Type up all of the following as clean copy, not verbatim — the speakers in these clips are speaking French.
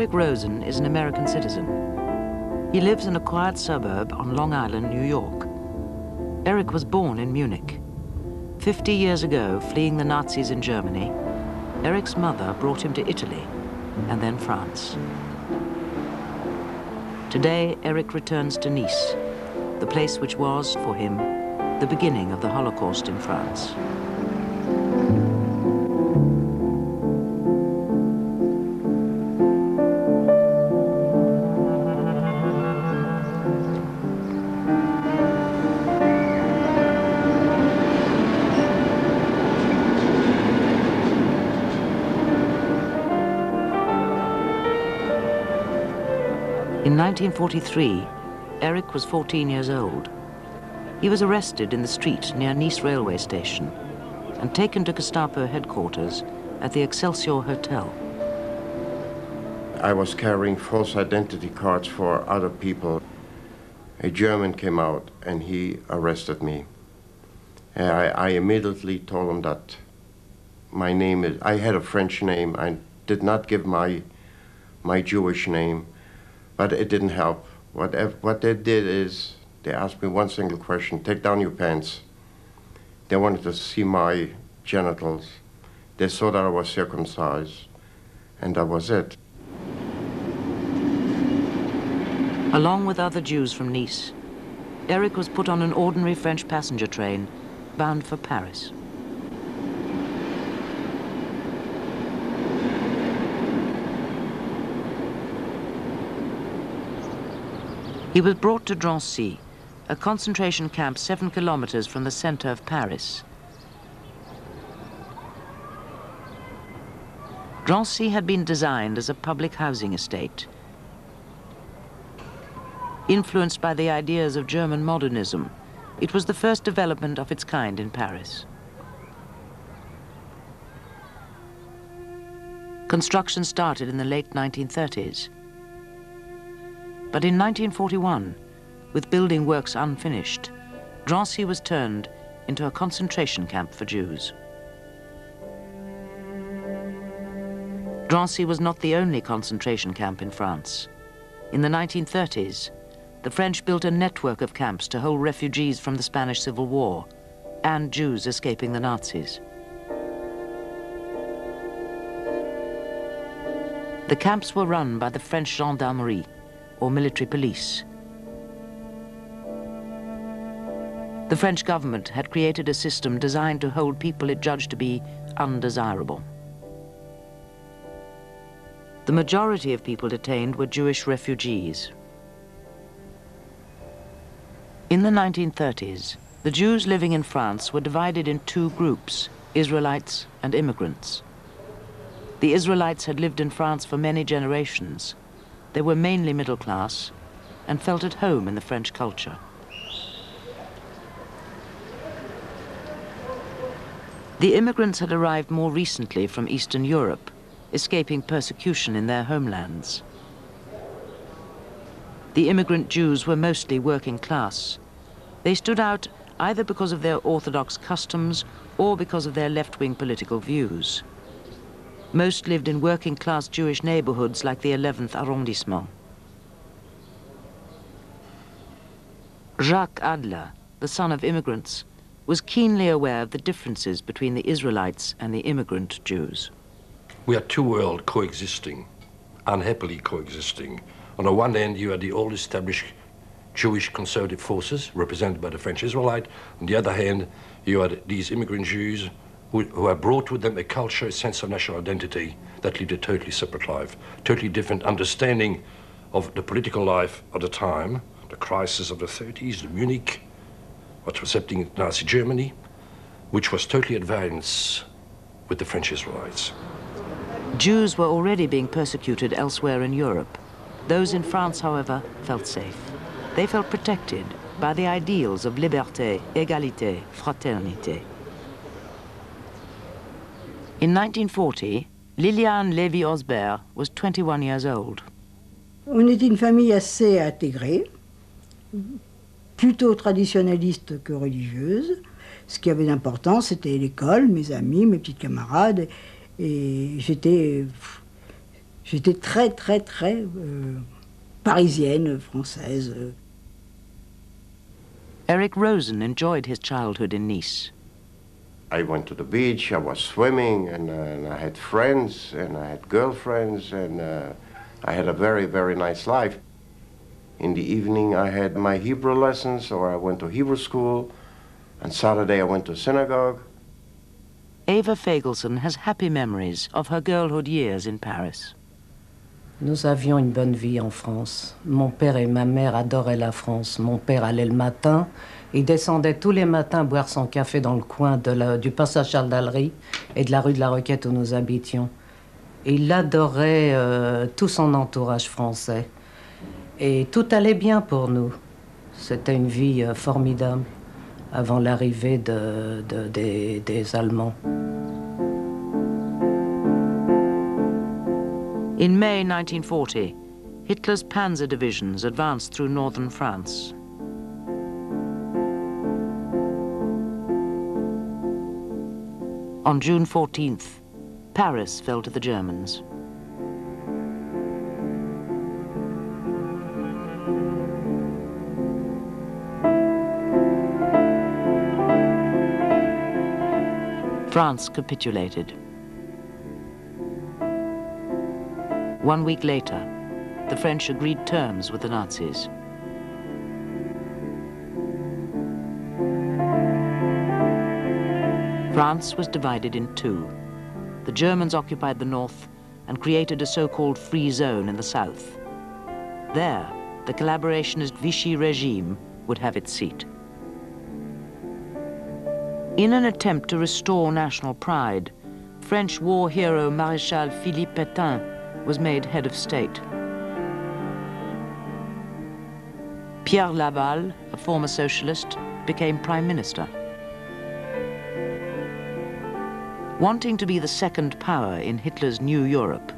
Eric Rosen is an American citizen. He lives in a quiet suburb on Long Island, New York. Eric was born in Munich. 50 years ago, fleeing the Nazis in Germany, Eric's mother brought him to Italy and then France. Today, Eric returns to Nice, the place which was, for him, the beginning of the Holocaust in France. In 1943, Eric was 14 years old. He was arrested in the street near Nice railway station and taken to Gestapo headquarters at the Excelsior Hotel. I was carrying false identity cards for other people. A German came out and he arrested me. I immediately told him that my name is, I had a French name. I did not give my Jewish name. But it didn't help. What they did is they asked me one single question: take down your pants. They wanted to see my genitals. They saw that I was circumcised, and that was it. Along with other Jews from Nice, Eric was put on an ordinary French passenger train bound for Paris. He was brought to Drancy, a concentration camp 7 kilometers from the center of Paris. Drancy had been designed as a public housing estate. Influenced by the ideas of German modernism, it was the first development of its kind in Paris. Construction started in the late 1930s. But in 1941, with building works unfinished, Drancy was turned into a concentration camp for Jews. Drancy was not the only concentration camp in France. In the 1930s, the French built a network of camps to hold refugees from the Spanish Civil War and Jews escaping the Nazis. The camps were run by the French gendarmerie, or military police. The French government had created a system designed to hold people it judged to be undesirable. The majority of people detained were Jewish refugees. In the 1930s, the Jews living in France were divided in 2 groups, Israelites and immigrants. The Israelites had lived in France for many generations. They were mainly middle class and felt at home in the French culture. The immigrants had arrived more recently from Eastern Europe, escaping persecution in their homelands. The immigrant Jews were mostly working class. They stood out either because of their orthodox customs or because of their left-wing political views. Most lived in working-class Jewish neighborhoods like the 11th arrondissement. Jacques Adler, the son of immigrants, was keenly aware of the differences between the Israelites and the immigrant Jews. We had 2 worlds coexisting, unhappily coexisting. On the one hand, you had the old established Jewish conservative forces represented by the French Israelite. On the other hand, you had these immigrant Jews who have brought with them a culture, a sense of national identity that lived a totally separate life, totally different understanding of the political life of the time, the crisis of the 30s, the Munich, what was happening in Nazi Germany, which was totally at variance with the French Israelites. Jews were already being persecuted elsewhere in Europe. Those in France, however, felt safe. They felt protected by the ideals of liberté, égalité, fraternité. In 1940, Liliane Lévy-Osbert was 21 years old. On était une famille assez intégrée, plutôt traditionnaliste que religieuse. Ce qui avait d'importance, c'était l'école, mes amis, mes petites camarades. Et j'étais J'étais très, très, très parisienne, française. Eric Rosen enjoyed his childhood in Nice. I went to the beach, I was swimming, and I had friends, and I had girlfriends, and I had a very, very nice life. In the evening, I had my Hebrew lessons, or I went to Hebrew school. On Saturday, I went to synagogue. Eva Fagelson has happy memories of her girlhood years in Paris. Nous avions une bonne vie en France. Mon père et ma mère adoraient la France. Mon père allait le matin, il descendait tous les matins boire son café dans le coin du passage Charles-Dallery et de la rue de la Roquette où nous habitions. Et il adorait tout son entourage français. Et tout allait bien pour nous. C'était une vie formidable avant l'arrivée des Allemands. In May 1940, Hitler's panzer divisions advanced through northern France. On June 14th, Paris fell to the Germans. France capitulated. 1 week later, the French agreed terms with the Nazis. France was divided in two. The Germans occupied the north and created a so-called free zone in the south. There, the collaborationist Vichy regime would have its seat. In an attempt to restore national pride, French war hero Maréchal Philippe Pétain was made head of state. Pierre Laval, a former socialist, became prime minister. Wanting to be the second power in Hitler's new Europe,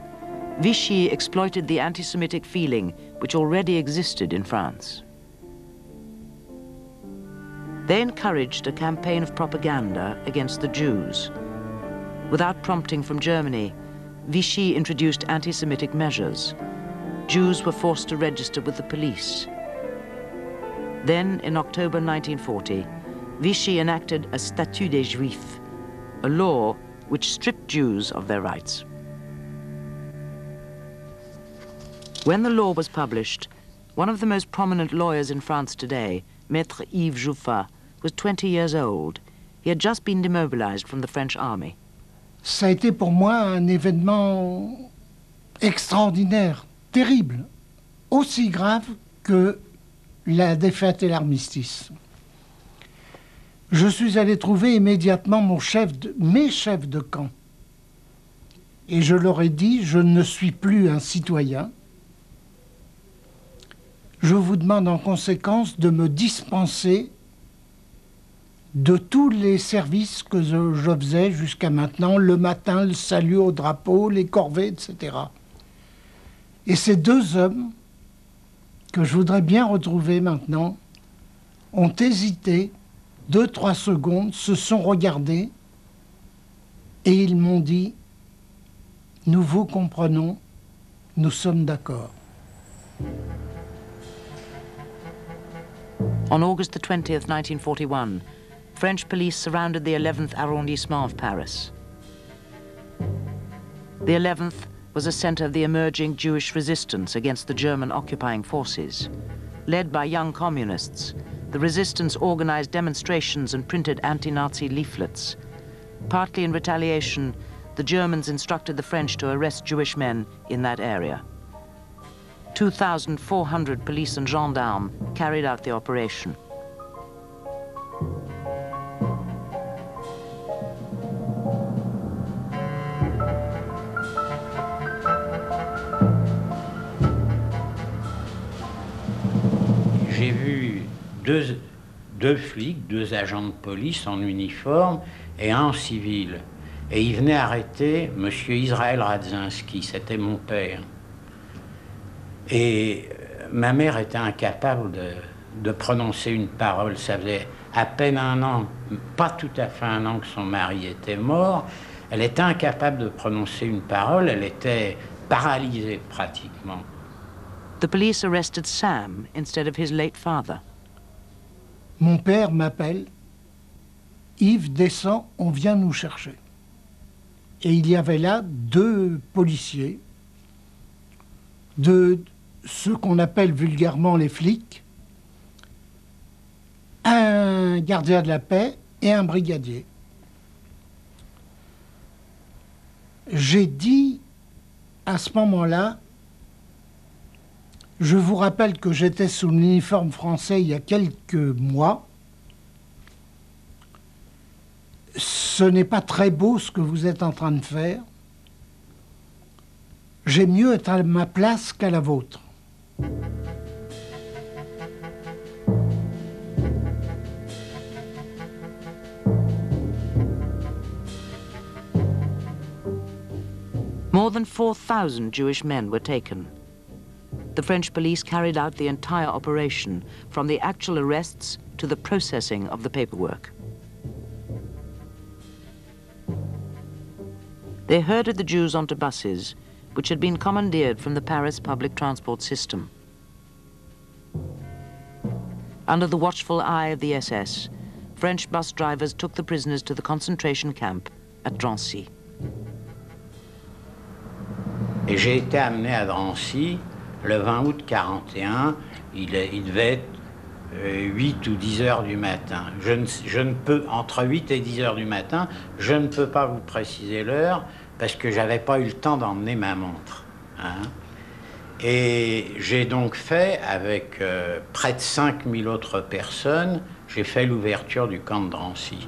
Vichy exploited the anti-Semitic feeling which already existed in France. They encouraged a campaign of propaganda against the Jews. Without prompting from Germany, Vichy introduced anti-Semitic measures. Jews were forced to register with the police. Then, in October 1940, Vichy enacted a Statut des Juifs, a law which stripped Jews of their rights. When the law was published, one of the most prominent lawyers in France today, Maître Yves Jouffat, was 20 years old. He had just been demobilized from the French army. Ça a été pour moi un événement extraordinaire, terrible, aussi grave que la défaite et l'armistice. Je suis allé trouver immédiatement mes chefs de camp. Et je leur ai dit, je ne suis plus un citoyen. Je vous demande en conséquence de me dispenser de tous les services que je faisais jusqu'à maintenant, le matin, le salut au drapeau, les corvées, etc. Et ces deux hommes, que je voudrais bien retrouver maintenant, ont hésité 2-3 secondes, se sont regardés et ils m'ont dit « Nous vous comprenons, nous sommes d'accord ». On August the 20th, 1941, French police surrounded the 11th arrondissement of Paris. The 11th was a center of the emerging Jewish resistance against the German occupying forces. Led by young communists, the resistance organized demonstrations and printed anti-Nazi leaflets. Partly in retaliation, the Germans instructed the French to arrest Jewish men in that area. 2,400 police and gendarmes carried out the operation. J'ai vu deux flics, deux agents de police en uniforme et un en civil. Et ils venaient arrêter M. Israël Radzinski, c'était mon père. Et ma mère était incapable de prononcer une parole. Ça faisait à peine 1 an, pas tout à fait 1 an que son mari était mort. Elle était incapable de prononcer une parole, elle était paralysé pratiquement. The police arrested Sam instead of his late father. Mon père m'appelle. Yves, descend, on vient nous chercher. Et il y avait là 2 policiers, de ceux qu'on appelle vulgairement les flics, un gardien de la paix et un brigadier. J'ai dit à ce moment-là, je vous rappelle que j'étais sous l'uniforme français il y a quelques mois. Ce n'est pas très beau ce que vous êtes en train de faire. J'aime mieux être à ma place qu'à la vôtre. More than 4,000 Jewish men were taken. The French police carried out the entire operation, from the actual arrests to the processing of the paperwork. They herded the Jews onto buses, which had been commandeered from the Paris public transport system. Under the watchful eye of the SS, French bus drivers took the prisoners to the concentration camp at Drancy. Et j'ai été amené à Drancy le 20 août 41. Il devait être 8 ou 10 heures du matin. Je ne peux, entre 8 et 10 heures du matin, je ne peux pas vous préciser l'heure parce que j'avais pas eu le temps d'emmener ma montre. Hein. Et j'ai donc fait, avec près de 5000 autres personnes, j'ai fait l'ouverture du camp de Drancy.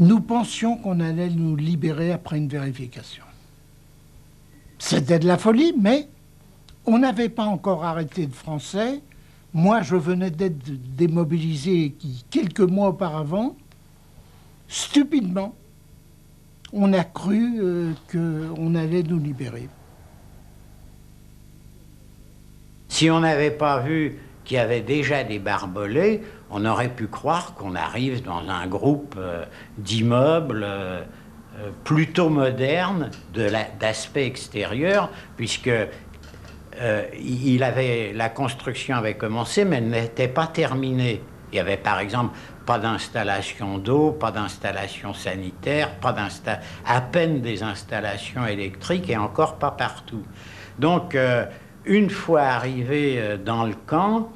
Nous pensions qu'on allait nous libérer après une vérification. C'était de la folie, mais on n'avait pas encore arrêté de Français. Moi, je venais d'être démobilisé quelques mois auparavant. Stupidement, on a cru qu'on allait nous libérer. Si on n'avait pas vu qu'il y avait déjà des barbelés, on aurait pu croire qu'on arrive dans un groupe d'immeubles plutôt modernes d'aspect extérieur, puisque la construction avait commencé, mais elle n'était pas terminée. Il y avait par exemple pas d'installation d'eau, pas d'installation sanitaire, à peine des installations électriques et encore pas partout. Donc, une fois arrivé dans le camp,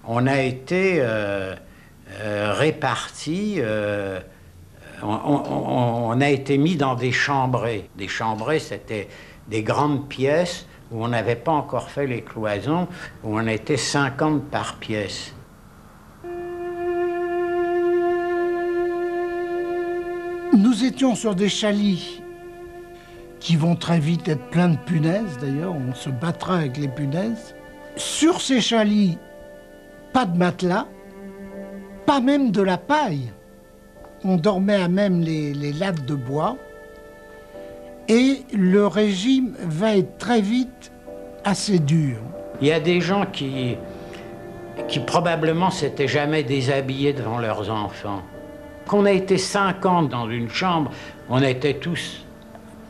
on a été répartis, on a été mis dans des chambrées. Des chambrées, c'était des grandes pièces où on n'avait pas encore fait les cloisons, où on était 50 par pièce. Nous étions sur des chalits qui vont très vite être pleins de punaises, d'ailleurs, on se battra avec les punaises. Sur ces chalits, pas de matelas, pas même de la paille. On dormait à même les lattes de bois. Et le régime va être très vite assez dur. Il y a des gens qui probablement s'étaient jamais déshabillés devant leurs enfants. Qu'on a été 50 dans une chambre, on était tous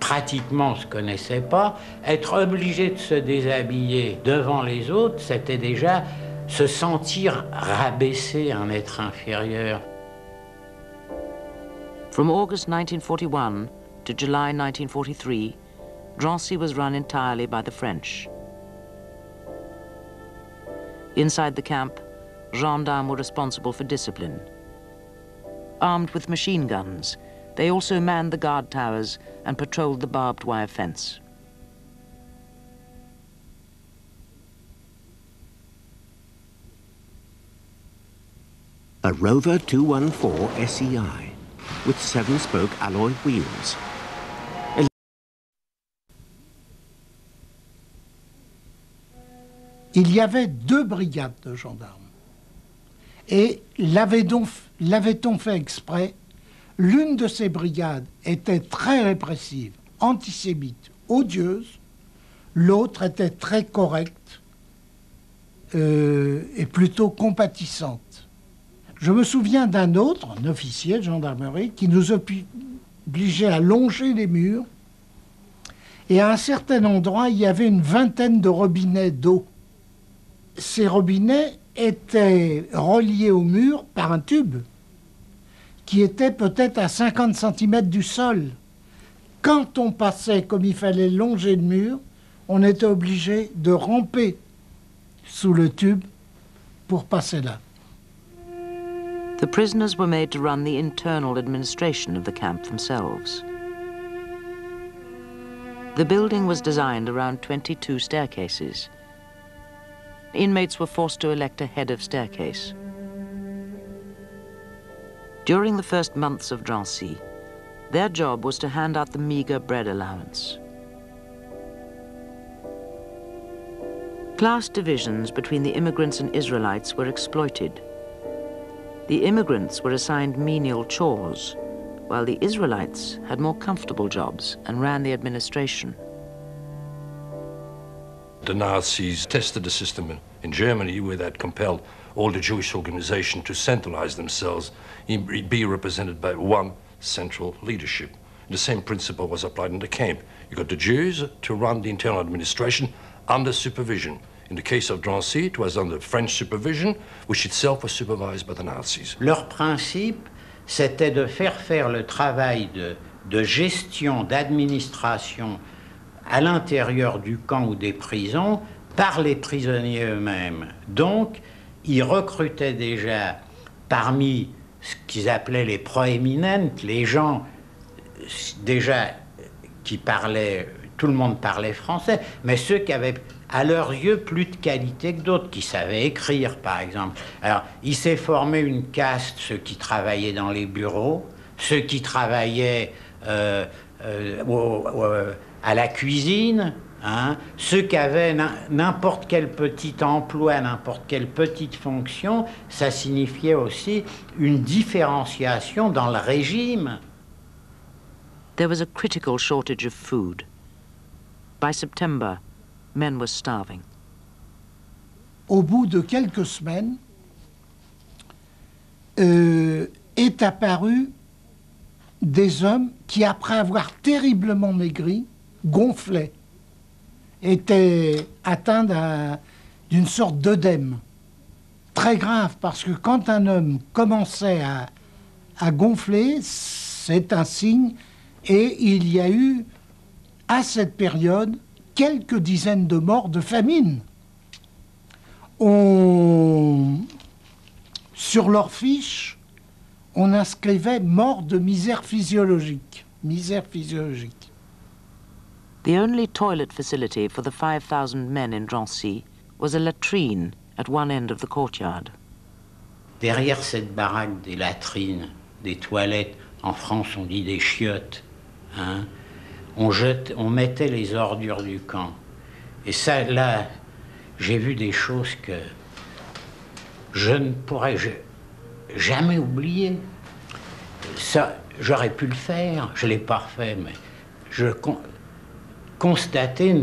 pratiquement, on se connaissait pas. Être obligé de se déshabiller devant les autres, c'était déjà se sentir rabaisser un être inférieur. From August 1941 to July 1943, Drancy was run entirely by the French. Inside the camp, gendarmes were responsible for discipline. Armed with machine guns, they also manned the guard towers and patrolled the barbed wire fence. A Rover 214 SEI with 7-spoke alloy wheels. Il y avait 2 brigades de gendarmes. Et l'avait-on fait exprès? L'une de ces brigades était très répressive, antisémite, odieuse. L'autre était très correcte et plutôt compatissante. Je me souviens d'un autre, un officier de gendarmerie, qui nous obligeait à longer les murs. Et à un certain endroit, il y avait une vingtaine de robinets d'eau. Ces robinets étaient reliés au mur par un tube qui était peut-être à 50 cm du sol. Quand on passait, comme il fallait longer le mur, on était obligé de ramper sous le tube pour passer là. The prisoners were made to run the internal administration of the camp themselves. The building was designed around 22 staircases. Inmates were forced to elect a head of staircase. During the first months of Drancy, their job was to hand out the meager bread allowance. Class divisions between the immigrants and Israelites were exploited. The immigrants were assigned menial chores, while the Israelites had more comfortable jobs and ran the administration. The Nazis tested the system in Germany, where that compelled all the Jewish organizations to centralize themselves and be represented by one central leadership. The same principle was applied in the camp. You got the Jews to run the internal administration under supervision. In the case of Drancy, it was under French supervision, which itself was supervised by the Nazis. Leur principe, c'était de faire le travail de gestion, d'administration à l'intérieur du camp ou des prisons par les prisonniers eux-mêmes. Donc, ils recrutaient déjà parmi ce qu'ils appelaient les proéminentes, les gens déjà qui parlaient, tout le monde parlait français, mais ceux qui avaient à leurs yeux plus de qualité que d'autres, qui savaient écrire par exemple. Alors, il s'est formé une caste, ceux qui travaillaient dans les bureaux, ceux qui travaillaient à la cuisine, hein, ceux qui avaient n'importe quel petit emploi, n'importe quelle petite fonction, ça signifiait aussi une différenciation dans le régime. There was a critical shortage of food. By September, men were starving. Au bout de quelques semaines, est apparu des hommes qui, après avoir terriblement maigri, gonflaient, étaient atteints d'une sorte d'œdème. Très grave, parce que quand un homme commençait à gonfler, c'est un signe, et il y a eu, à cette période, quelques dizaines de morts de famine. Sur leurs fiches, on inscrivait mort de misère physiologique. Misère physiologique. The only toilet facility for the 5,000 men in Drancy was a latrine at one end of the courtyard. Derrière cette baraque des latrines, des toilettes, en France on dit des chiottes, hein, on mettait les ordures du camp. Et ça, là, j'ai vu des choses que je ne pourrais jamais oublier. Ça, j'aurais pu le faire, je ne l'ai pas fait, mais constater,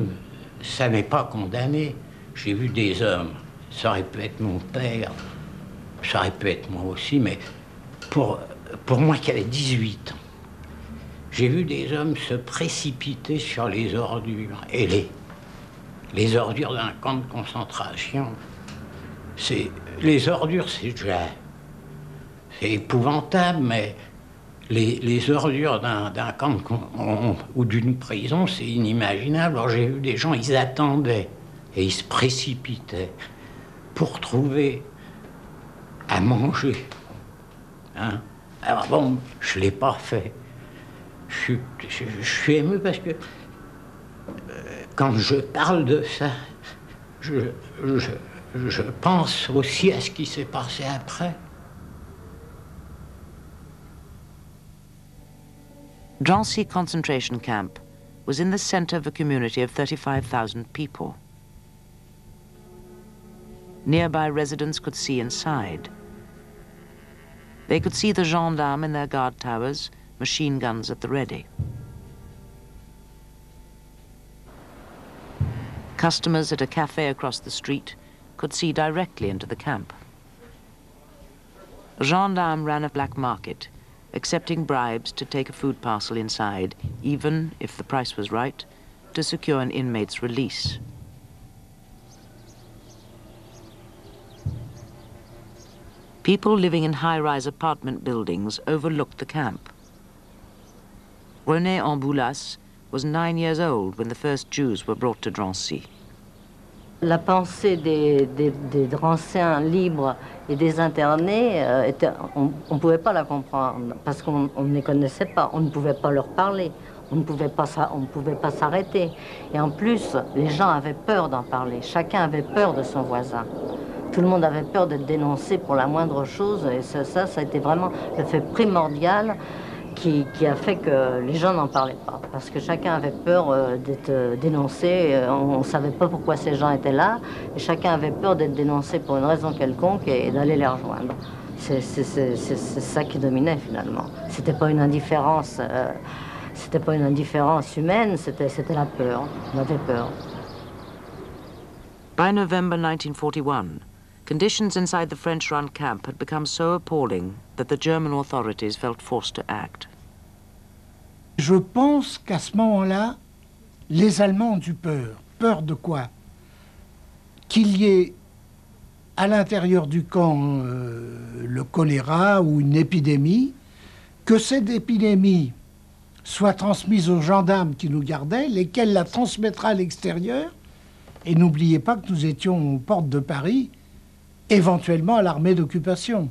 ça n'est pas condamné. J'ai vu des hommes, ça aurait pu être mon père, ça aurait pu être moi aussi, mais pour moi qui avait 18 ans, j'ai vu des hommes se précipiter sur les ordures. Et les ordures d'un camp de concentration, les ordures, c'est épouvantable, mais les ordures d'un camp ou d'une prison, c'est inimaginable. Alors j'ai vu des gens, ils attendaient et ils se précipitaient pour trouver à manger. Hein? Alors bon, je ne l'ai pas fait. Je suis ému parce que quand je parle de ça, je pense aussi à ce qui s'est passé après. Drancy concentration camp was in the center of a community of 35,000 people. Nearby residents could see inside, They could see the gendarmes in their guard towers, machine guns at the ready. Customers at a cafe across the street could see directly into the camp. A gendarme ran a black market, accepting bribes to take a food parcel inside, even if the price was right, to secure an inmate's release. People living in high-rise apartment buildings overlooked the camp. René Amboulas was 9 years old when the first Jews were brought to Drancy. La pensée des Dranciens libres et des internés, on ne pouvait pas la comprendre parce qu'on ne les connaissait pas, on ne pouvait pas leur parler, on ne pouvait pas s'arrêter. Et en plus, les gens avaient peur d'en parler, chacun avait peur de son voisin. Tout le monde avait peur d'être dénoncé pour la moindre chose et ça a été vraiment le fait primordial qui a fait que les gens n'en parlaient pas. Parce que chacun avait peur d'être dénoncé, on ne savait pas pourquoi ces gens étaient là, et chacun avait peur d'être dénoncé pour une raison quelconque et d'aller les rejoindre. C'est ça qui dominait finalement. C'était pas une indifférence, humaine, c'était la peur. On avait peur. By November 1941, conditions inside the French-run camp had become so appalling that the German authorities felt forced to act. Je pense qu'à ce moment-là, les Allemands ont eu peur. Peur de quoi? Qu'il y ait à l'intérieur du camp le choléra ou une épidémie, que cette épidémie soit transmise aux gendarmes qui nous gardaient, lesquels la transmettraient à l'extérieur. Et n'oubliez pas que nous étions aux portes de Paris, éventuellement à l'armée d'occupation.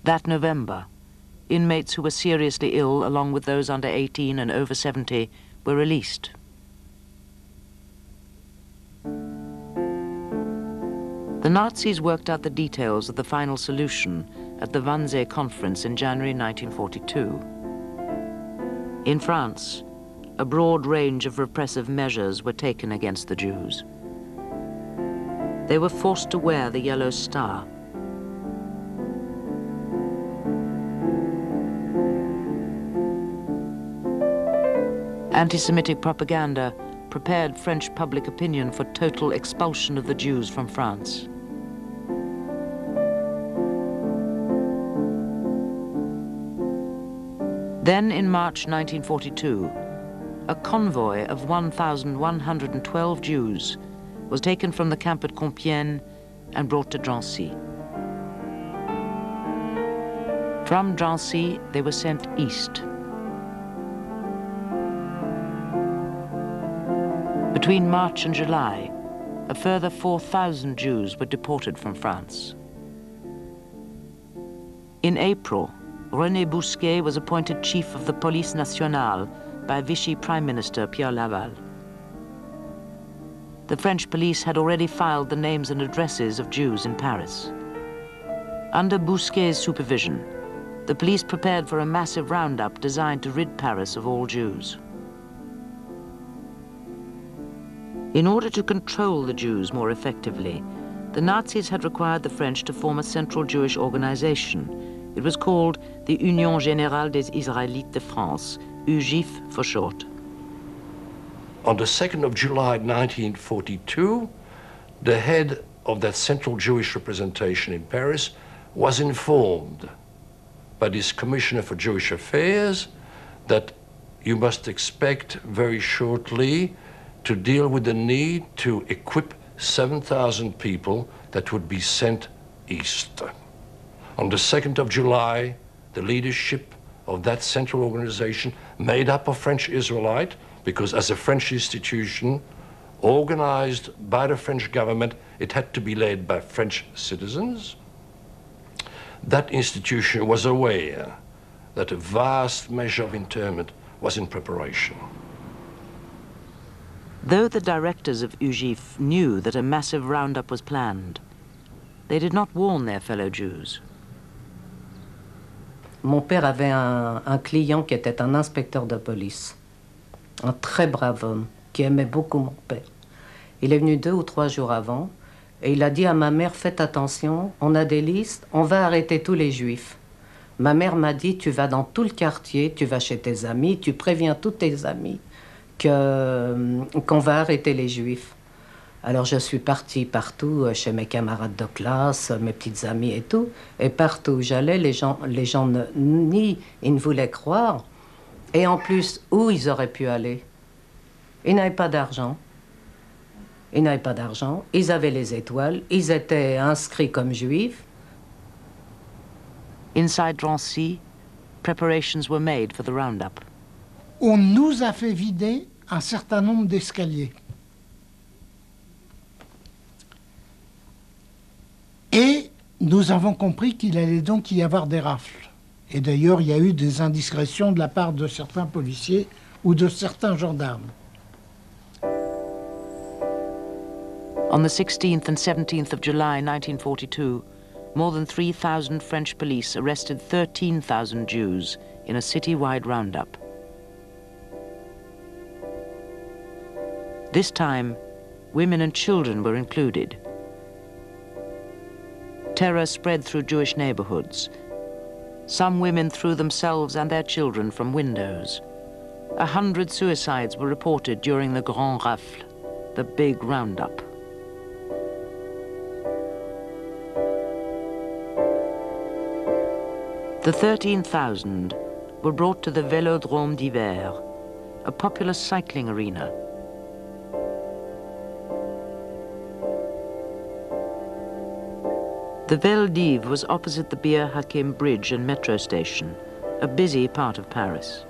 That November, inmates who were seriously ill, along with those under 18 and over 70, were released. The Nazis worked out the details of the final solution at the Wannsee Conference in January 1942. In France, a broad range of repressive measures were taken against the Jews. They were forced to wear the yellow star. Anti-Semitic propaganda prepared French public opinion for total expulsion of the Jews from France. Then, in March 1942, a convoy of 1,112 Jews was taken from the camp at Compiègne and brought to Drancy. From Drancy, they were sent east. Between March and July, a further 4,000 Jews were deported from France. In April, René Bousquet was appointed chief of the Police Nationale by Vichy Prime Minister Pierre Laval. The French police had already filed the names and addresses of Jews in Paris. Under Bousquet's supervision, the police prepared for a massive roundup designed to rid Paris of all Jews. In order to control the Jews more effectively, the Nazis had required the French to form a central Jewish organization. It was called the Union Générale des Israélites de France, UGIF for short. On the 2nd of July 1942, the head of that central Jewish representation in Paris was informed by this Commissioner for Jewish Affairs that you must expect very shortly to deal with the need to equip 7,000 people that would be sent east. On the 2nd of July, the leadership of that central organization, made up of French Israelite, because as a French institution, organized by the French government, it had to be led by French citizens. That institution was aware that a vast measure of internment was in preparation. Though the directors of UGIF knew that a massive roundup was planned, they did not warn their fellow Jews. Mon père avait un client qui était un inspecteur de police, un très brave homme qui aimait beaucoup mon père. Il est venu 2 ou 3 jours avant Et il a dit à ma mère, faites attention, on a des listes, on va arrêter tous les juifs. Ma mère m'a dit, tu vas dans tout le quartier, tu vas chez tes amis, tu préviens tous tes amis qu'on va arrêter les juifs. Alors je suis partie partout, chez mes camarades de classe, mes petites amies et tout. Et partout où j'allais, les gens ils ne voulaient croire. Et en plus, où ils auraient pu aller? Ils n'avaient pas d'argent. Ils n'avaient pas d'argent, ils avaient les étoiles, ils étaient inscrits comme juifs. Inside Drancy, preparations were made for the roundup. On nous a fait vider un certain nombre d'escaliers. Et nous avons compris qu'il allait donc y avoir des rafles. Et d'ailleurs, il y a eu des indiscrétions de la part de certains policiers ou de certains gendarmes. On the 16th and 17th of July 1942, more than 3,000 French police arrested 13,000 Jews in a city-wide roundup. This time, women and children were included. Terror spread through Jewish neighborhoods. Some women threw themselves and their children from windows. 100 suicides were reported during the Grand Rafle, the big roundup. The 13,000 were brought to the Vélodrome d'Hiver, a popular cycling arena. The Vel d'Hiv was opposite the Bir Hakeim Bridge and metro station, a busy part of Paris.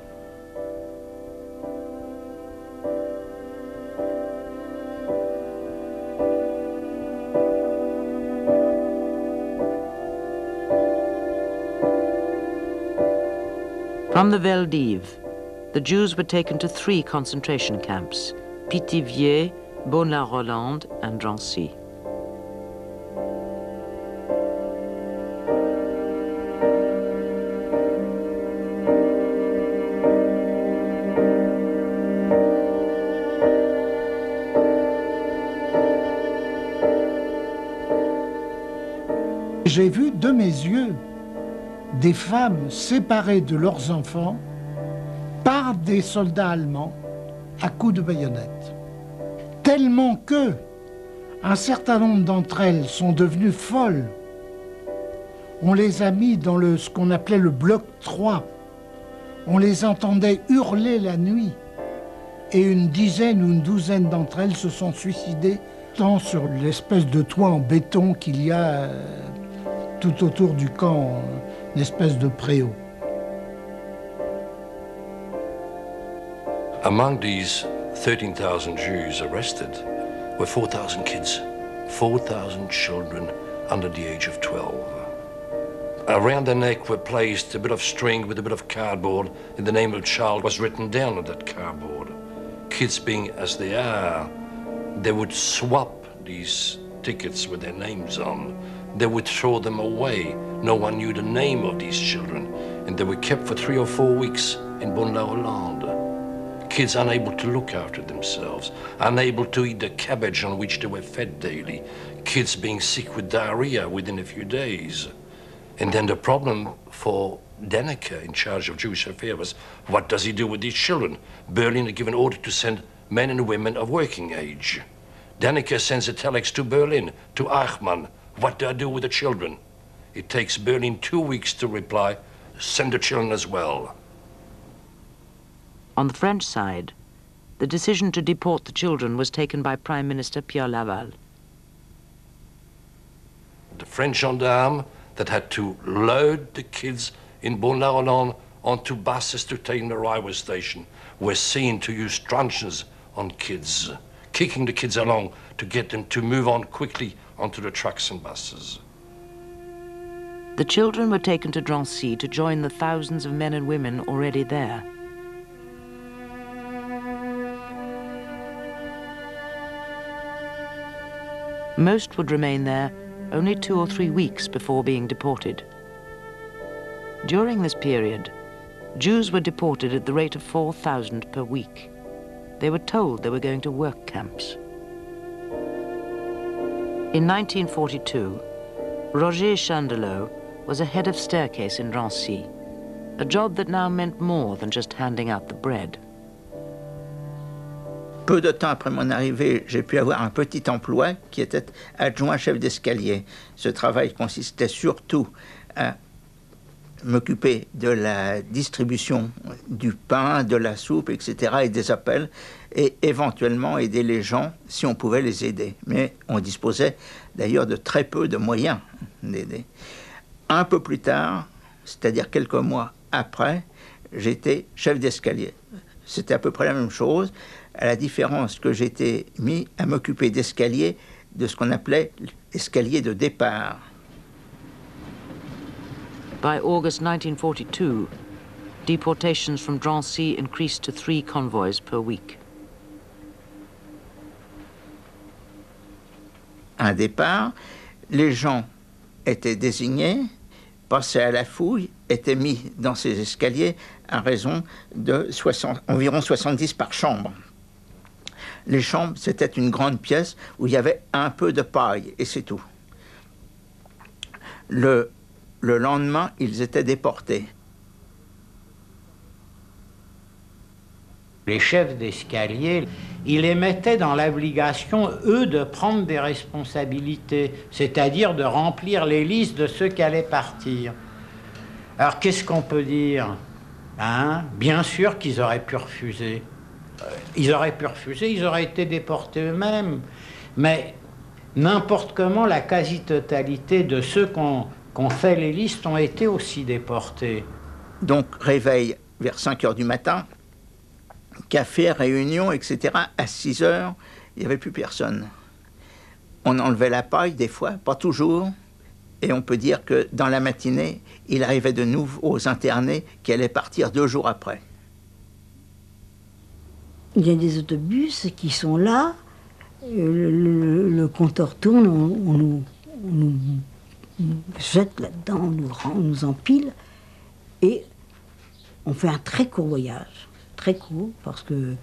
From the Vel d'Hiv, the Jews were taken to 3 concentration camps, Pithiviers, Beaune-la-Rolande and Drancy. J'ai vu de mes yeux des femmes séparées de leurs enfants par des soldats allemands à coups de baïonnette. Tellement que un certain nombre d'entre elles sont devenues folles. On les a mis dans ce qu'on appelait le bloc 3. On les entendait hurler la nuit. Et une dizaine ou une douzaine d'entre elles se sont suicidées tant sur l'espèce de toit en béton qu'il y a tout autour du camp, une espèce de préau. Among these 13,000 Jews arrested were 4,000 kids, 4,000 children under the age of 12. Around their neck were placed a bit of string with a bit of cardboard, and the name of the child was written down on that cardboard. Kids being as they are, they would swap these tickets with their names on. They would throw them away. No one knew the name of these children, and they were kept for 3 or 4 weeks in Beaune-la-Rolande. Kids unable to look after themselves, unable to eat the cabbage on which they were fed daily, kids being sick with diarrhea within a few days. And then the problem for Dannecker, in charge of Jewish affairs, was what does he do with these children? Berlin had given order to send men and women of working age. Dannecker sends a telex to Berlin, to Eichmann. What do I do with the children? It takes Berlin 2 weeks to reply, send the children as well. On the French side, the decision to deport the children was taken by Prime Minister Pierre Laval. The French gendarmes that had to load the kids in Beaune-la-Rolande onto buses to take them to the railway station were seen to use truncheons on kids, kicking the kids along to get them to move on quickly onto the trucks and buses. The children were taken to Drancy to join the thousands of men and women already there. Most would remain there only 2 or 3 weeks before being deported. During this period, Jews were deported at the rate of 4,000 per week. They were told they were going to work camps. In 1942, Roger Chandelot was a head of staircase in Drancy, a job that now meant more than just handing out the bread. Peu de temps après mon arrivée, j'ai pu avoir un petit emploi qui était adjoint chef d'escalier. Ce travail consistait surtout à m'occuper de la distribution du pain, de la soupe, etc., et des appels, et éventuellement aider les gens si on pouvait les aider. Mais on disposait d'ailleurs de très peu de moyens d'aider. Un peu plus tard, c'est-à-dire quelques mois après, j'étais chef d'escalier. C'était à peu près la même chose, à la différence que j'étais mis à m'occuper d'escaliers, de ce qu'on appelait l'escalier de départ. By August 1942, deportations from Drancy increased to 3 convoys per week. Un départ, les gens étaient désignés, passaient à la fouille, étaient mis dans ces escaliers à raison de environ 70 par chambre. Les chambres, c'était une grande pièce où il y avait un peu de paille, et c'est tout. Le lendemain, ils étaient déportés. Les chefs d'escalier, ils les mettaient dans l'obligation, eux, de prendre des responsabilités, c'est-à-dire de remplir les listes de ceux qui allaient partir. Alors, qu'est-ce qu'on peut dire? Bien sûr qu'ils auraient pu refuser. Ils auraient pu refuser, ils auraient été déportés eux-mêmes. Mais n'importe comment, la quasi-totalité de ceux qu'on fait les listes ont été aussi déportés. Donc, réveil vers 5 heures du matin, café, réunion, etc. À 6 heures, il n'y avait plus personne. On enlevait la paille des fois, pas toujours, et on peut dire que dans la matinée, il arrivait de nouveaux internés qui allaient partir 2 jours après. Il y a des autobus qui sont là, le compteur tourne, on nous jette là-dedans, on nous empile, et on fait un très court voyage. Très court, parce que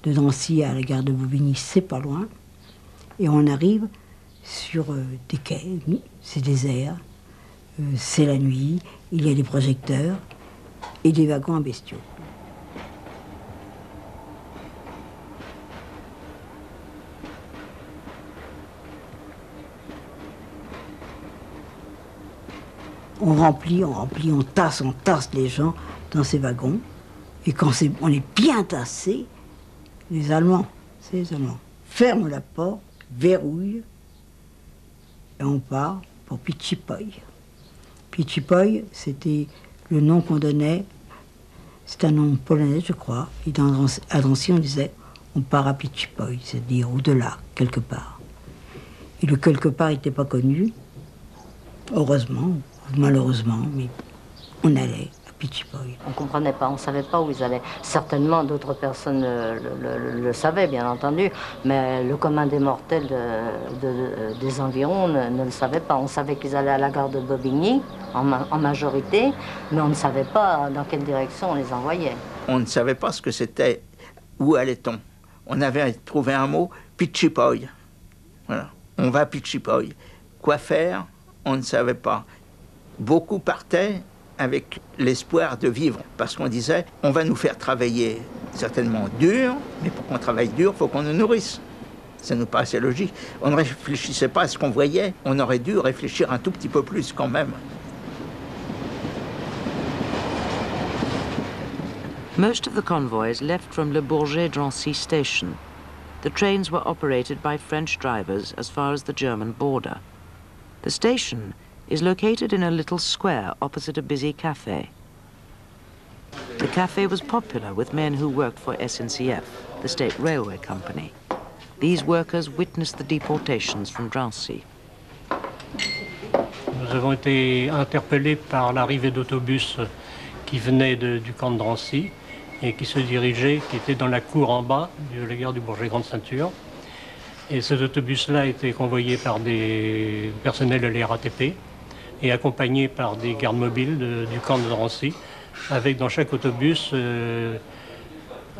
de Drancy à la gare de Bobigny, c'est pas loin. Et on arrive sur des quais, c'est désert, c'est la nuit, il y a des projecteurs et des wagons à bestiaux. On remplit, on tasse les gens dans ces wagons. Et quand on est bien tassé, les Allemands ferment la porte, verrouillent, et on part pour Pichipoy. Pichipoy, c'était le nom qu'on donnait, c'est un nom polonais, je crois, et à Drancy, on disait, on part à Pichipoy, c'est-à-dire au-delà, quelque part. Et le quelque part n'était pas connu, heureusement, ou malheureusement, mais on allait. On ne comprenait pas, on ne savait pas où ils allaient. Certainement, d'autres personnes le savaient, bien entendu, mais le commun des mortels des environs ne le savait pas. On savait qu'ils allaient à la gare de Bobigny, en majorité, mais on ne savait pas dans quelle direction on les envoyait. On ne savait pas ce que c'était, où allait-on. On avait trouvé un mot, Pichipoy. Voilà, on va à Pichipoy. Quoi faire, on ne savait pas. Beaucoup partaient avec l'espoir de vivre, parce qu'on disait, on va nous faire travailler certainement dur, mais pour qu'on travaille dur, il faut qu'on nous nourrisse. Ça nous paraissait logique. On ne réfléchissait pas à ce qu'on voyait, on aurait dû réfléchir un tout petit peu plus quand même. Most of the convoys left from Le Bourget-Drancy station. The trains were operated by French drivers as far as the German border. The station is located in a little square opposite a busy cafe. The cafe was popular with men who worked for SNCF, the state railway company. These workers witnessed the deportations from Drancy. Nous avons été interpellés par l'arrivée d'autobus qui venaient du camp de Drancy et qui se dirigeaient, qui étaient dans la cour en bas de la gare du Bourget-Grande Ceinture. Et cet autobus-là était convoyé par des personnels de la RATP et accompagné par des gardes mobiles du camp de Drancy, avec dans chaque autobus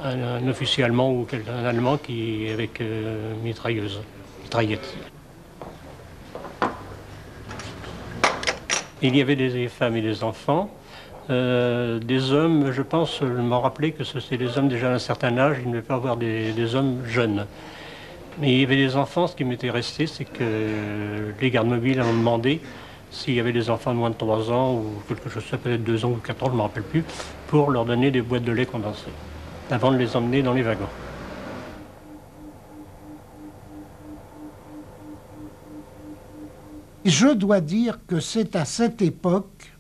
un officier allemand ou un allemand avec mitrailleuse, mitraillette. Il y avait des femmes et des enfants. Des hommes, je pense, je m'en rappelais que c'était des hommes déjà à un certain âge, il ne devait pas avoir des hommes jeunes. Mais il y avait des enfants, ce qui m'était resté, c'est que les gardes mobiles ont demandé s'il y avait des enfants de moins de 3 ans, ou quelque chose, ça peut être 2 ans ou 4 ans, je ne me rappelle plus, pour leur donner des boîtes de lait condensé, avant de les emmener dans les wagons. Je dois dire que c'est à cette époque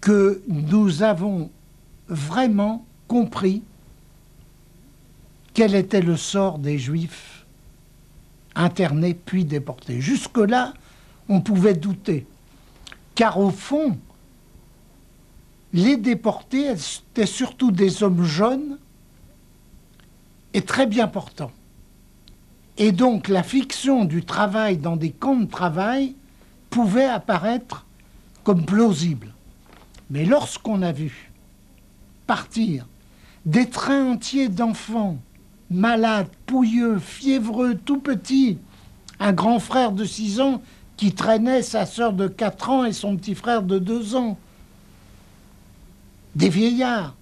que nous avons vraiment compris quel était le sort des Juifs internés puis déportés. Jusque-là, on pouvait douter, car au fond, les déportés étaient surtout des hommes jeunes et très bien portants. Et donc la fiction du travail dans des camps de travail pouvait apparaître comme plausible. Mais lorsqu'on a vu partir des trains entiers d'enfants, malades, pouilleux, fiévreux, tout petits, un grand frère de 6 ans qui traînait sa sœur de 4 ans et son petit frère de 2 ans, des vieillards,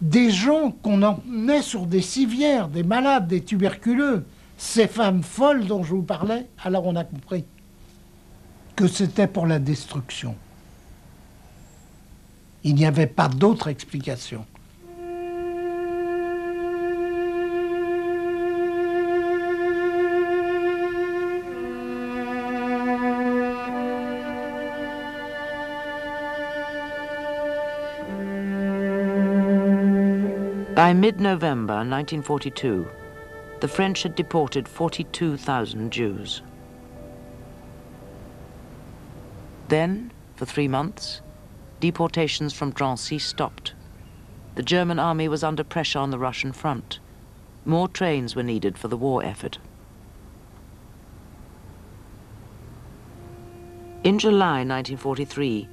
des gens qu'on emmenait sur des civières, des malades, des tuberculeux, ces femmes folles dont je vous parlais, alors on a compris que c'était pour la destruction. Il n'y avait pas d'autre explication. By mid-November 1942, the French had deported 42,000 Jews. Then, for 3 months, deportations from Drancy stopped. The German army was under pressure on the Russian front. More trains were needed for the war effort. In July 1943,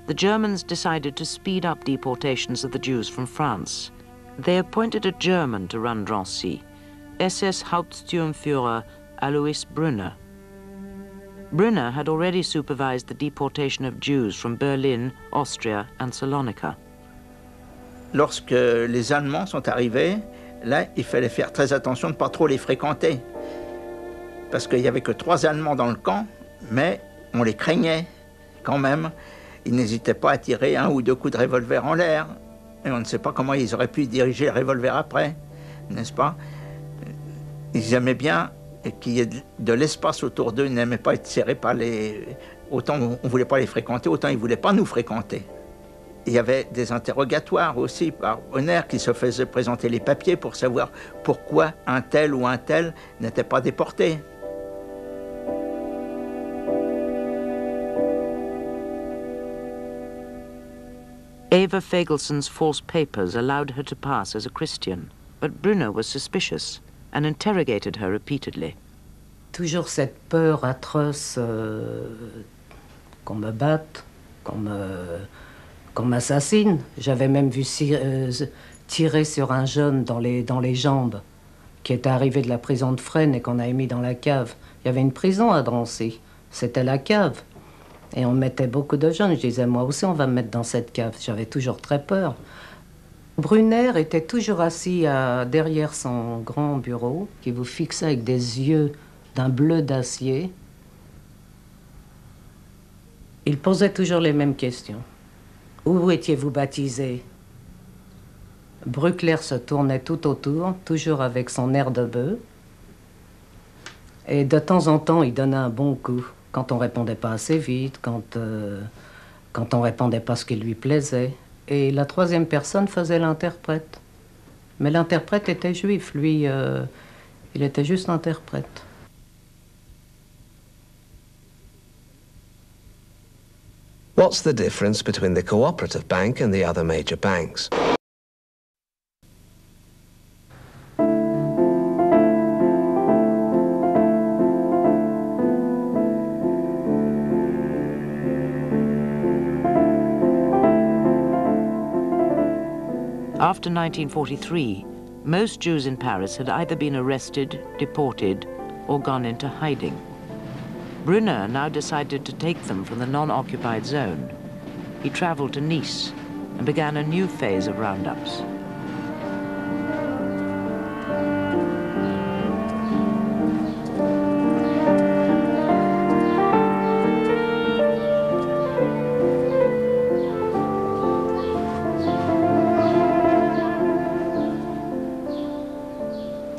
the Germans decided to speed up deportations of the Jews from France. They appointed a German to run Drancy, SS Hauptsturmführer Alois Brunner. Brunner had already supervised the deportation of Jews from Berlin, Austria and Salonika. Lorsque les Allemands sont arrivés, là, il fallait faire très attention de ne pas trop les fréquenter. Parce qu'il n'y avait que 3 Allemands dans le camp, mais on les craignait quand même. Ils n'hésitaient pas à tirer 1 ou 2 coups de revolver en l'air. Et on ne sait pas comment ils auraient pu diriger le revolver après, n'est-ce pas? Ils aimaient bien qu'il y ait de l'espace autour d'eux, ils n'aimaient pas être serrés par les... Autant on ne voulait pas les fréquenter, autant ils ne voulaient pas nous fréquenter. Il y avait des interrogatoires aussi par Brunner qui se faisait présenter les papiers pour savoir pourquoi un tel ou un tel n'était pas déporté. Eva Fagelson's false papers allowed her to pass as a Christian, but Brunner was suspicious and interrogated her repeatedly. Toujours cette peur atroce qu'on me batte, qu'on m'assassine. J'avais même vu tirer sur un jeune dans les jambes qui était arrivé de la prison de Fresnes et qu'on avait mis dans la cave. Il y avait une prison à Drancy, c'était la cave. Et on mettait beaucoup de jeunes. Je disais, moi aussi, on va me mettre dans cette cave. J'avais toujours très peur. Brunner était toujours assis derrière son grand bureau, qui vous fixait avec des yeux d'un bleu d'acier. Il posait toujours les mêmes questions. Où étiez-vous baptisé? Bruckler se tournait tout autour, toujours avec son air de bœuf. Et de temps en temps, il donnait un bon coup. Quand on répondait pas assez vite, quand on répondait pas ce qui lui plaisait. Et la 3e personne faisait l'interprète. Mais l'interprète était juif, lui, il était juste interprète. What's the difference between the cooperative bank and the other major banks? After 1943, most Jews in Paris had either been arrested, deported, or gone into hiding. Brunner now decided to take them from the non-occupied zone. He traveled to Nice and began a new phase of roundups.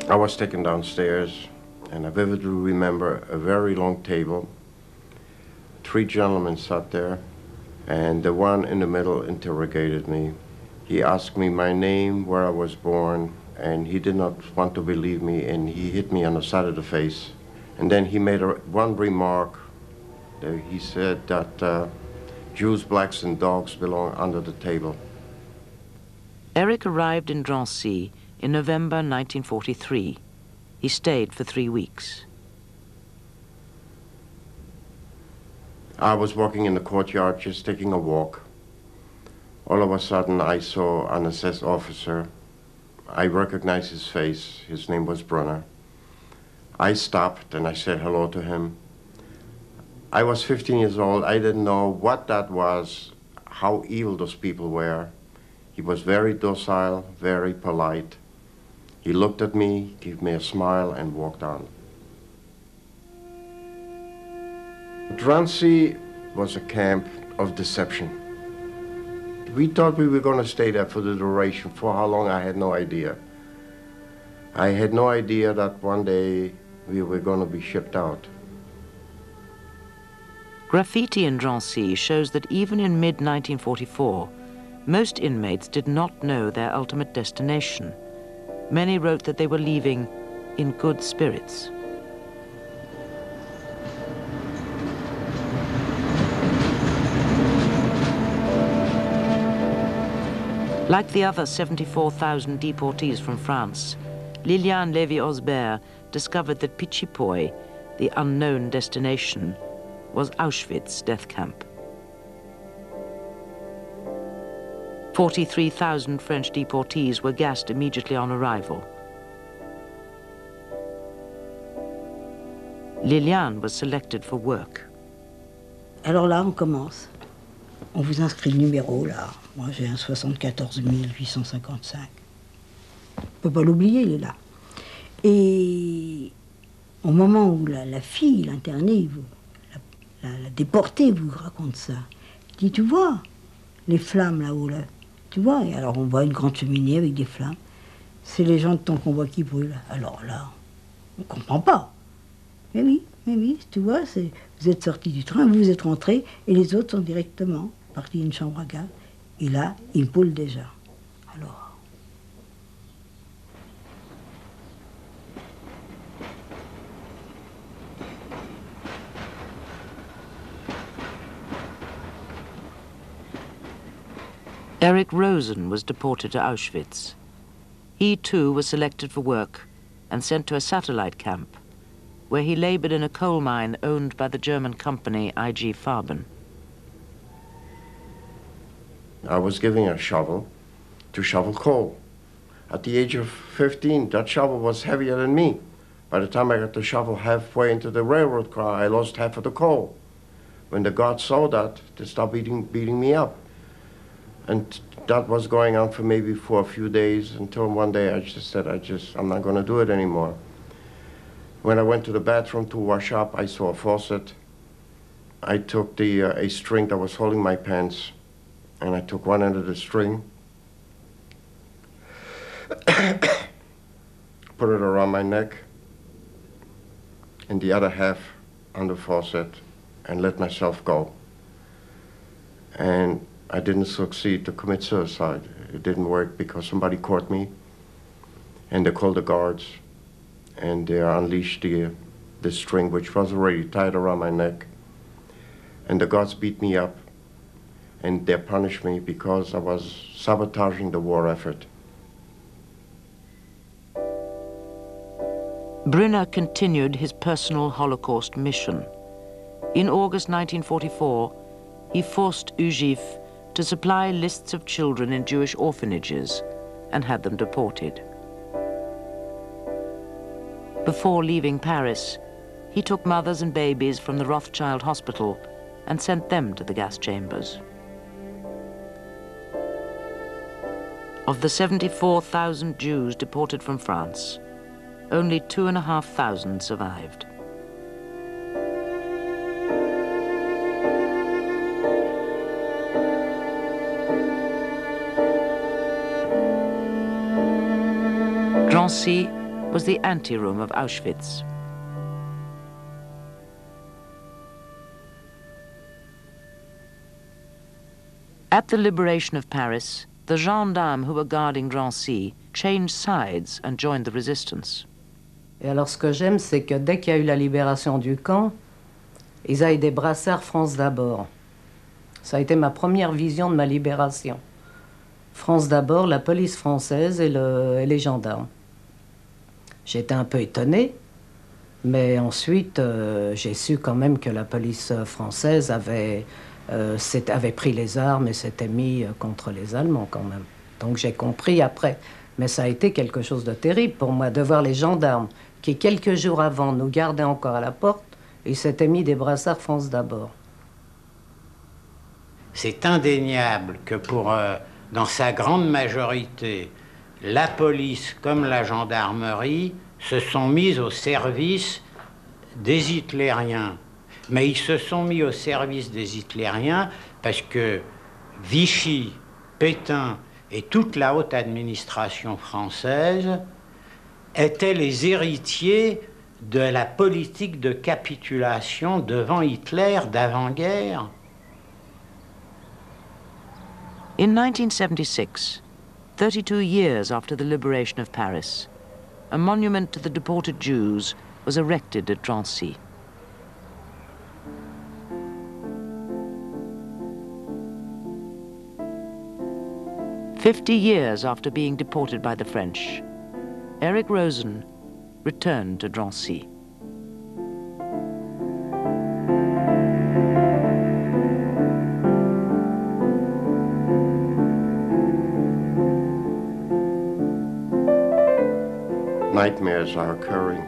I was taken downstairs, and I vividly remember a very long table. 3 gentlemen sat there, and the one in the middle interrogated me. He asked me my name, where I was born, and he did not want to believe me, and he hit me on the side of the face. And then he made one remark. He said that Jews, blacks, and dogs belong under the table. Eric arrived in Drancy in November 1943. He stayed for 3 weeks. I was walking in the courtyard, just taking a walk. All of a sudden, I saw an SS officer. I recognized his face. His name was Brunner. I stopped and I said hello to him. I was 15 years old. I didn't know what that was, how evil those people were. He was very docile, very polite. He looked at me, gave me a smile, and walked on. Drancy was a camp of deception. We thought we were going to stay there for the duration. For how long, I had no idea. I had no idea that one day we were going to be shipped out. Graffiti in Drancy shows that even in mid-1944, most inmates did not know their ultimate destination. Many wrote that they were leaving in good spirits. Like the other 74,000 deportees from France, Liliane Lévy-Osbert discovered that Pichipoy, the unknown destination, was Auschwitz death camp. 43,000 French deportees were gassed immediately on arrival. Liliane was selected for work. Alors là, on commence. On vous inscrit le numéro, là. Moi, j'ai un 74 855. On ne peut pas l'oublier, il est là. Et au moment où la fille, l'internée, la déportée vous raconte ça, il dit, tu vois, les flammes là-haut, là, tu vois, et alors on voit une grande cheminée avec des flammes. C'est les gens de ton convoi qui brûlent. Alors là, on ne comprend pas. Mais oui, tu vois, vous êtes sortis du train, vous êtes rentrés, et les autres sont directement partis d'une chambre à gaz. Et là, ils brûlent déjà. Alors. Eric Rosen was deported to Auschwitz. He too was selected for work and sent to a satellite camp, where he labored in a coal mine owned by the German company IG Farben. I was given a shovel to shovel coal. At the age of 15, that shovel was heavier than me. By the time I got the shovel halfway into the railroad car, I lost half of the coal. When the guards saw that, they stopped beating me up. And that was going on for a few days, until one day I just said, I'm not going to do it anymore. When I went to the bathroom to wash up, I saw a faucet. I took a string that was holding my pants, and I took one end of the string, put it around my neck, and the other half on the faucet, and let myself go. And I didn't succeed to commit suicide. It didn't work because somebody caught me, and they called the guards, and they unleashed the string, which was already tied around my neck, and the guards beat me up, and they punished me because I was sabotaging the war effort. Brunner continued his personal Holocaust mission. In August 1944, he forced UGIF to supply lists of children in Jewish orphanages and had them deported. Before leaving Paris, he took mothers and babies from the Rothschild Hospital and sent them to the gas chambers. Of the 74,000 Jews deported from France, only 2,500 survived. Drancy was the anteroom of Auschwitz. At the liberation of Paris, the gendarmes who were guarding Drancy changed sides and joined the resistance. Et alors ce que j'aime, c'est que dès qu'il y a eu la libération du camp, ils avaient des brassards France d'abord. Ça a été ma première vision de ma libération. France d'abord, la police française et les gendarmes. J'étais un peu étonnée, mais ensuite j'ai su quand même que la police française avait pris les armes et s'était mis contre les Allemands quand même. Donc j'ai compris après. Mais ça a été quelque chose de terrible pour moi de voir les gendarmes qui, quelques jours avant, nous gardaient encore à la porte et s'étaient mis des brassards France d'abord. C'est indéniable que dans sa grande majorité, la police comme la gendarmerie se sont mis au service des hitlériens. Mais ils se sont mis au service des hitlériens parce que Vichy, Pétain et toute la haute administration française étaient les héritiers de la politique de capitulation devant Hitler d'avant-guerre. In 1976, 32 years after the liberation of Paris, a monument to the deported Jews was erected at Drancy. "50 years after being deported by the French, Eric Rosen returned to Drancy. Nightmares are occurring.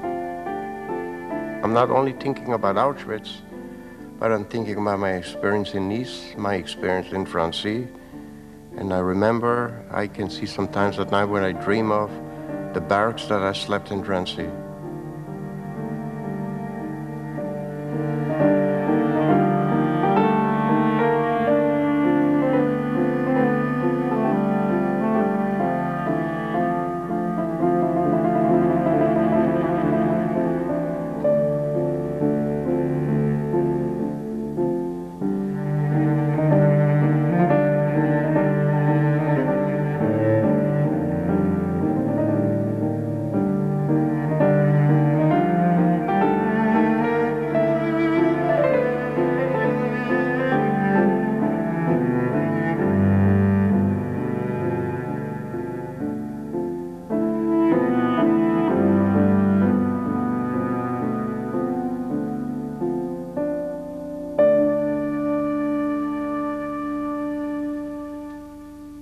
I'm not only thinking about Auschwitz, but I'm thinking about my experience in Nice, my experience in Drancy. And I remember, I can see sometimes at night when I dream of the barracks that I slept in Drancy.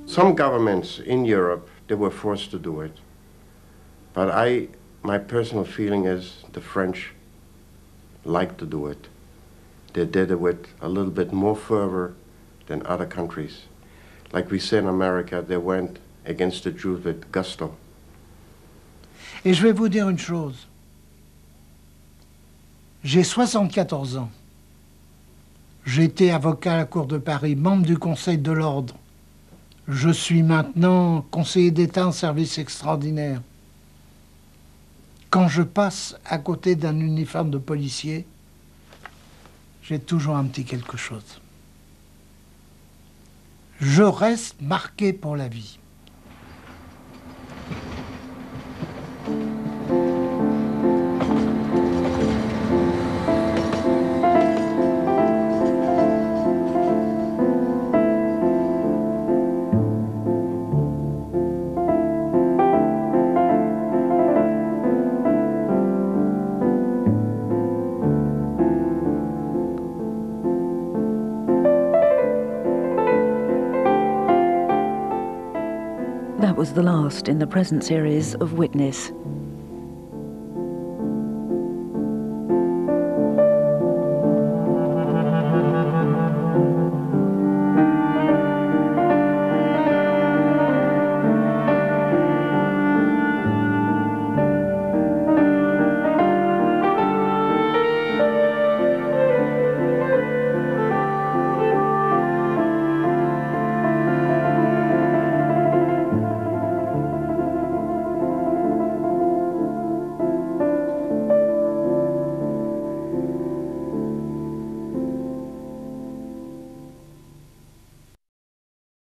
Some governments in Europe, they were forced to do it. But my personal feeling is the French like to do it. They did it with a little bit more fervor than other countries. Like we say in America, they went against the Jews with gusto. Et je vais vous dire une chose. J'ai 74 ans. J'ai été avocat à la Cour de Paris, membre du Conseil de l'Ordre. Je suis maintenant conseiller d'État en service extraordinaire. Quand je passe à côté d'un uniforme de policier, j'ai toujours un petit quelque chose. Je reste marqué pour la vie. That was the last in the present series of Witness.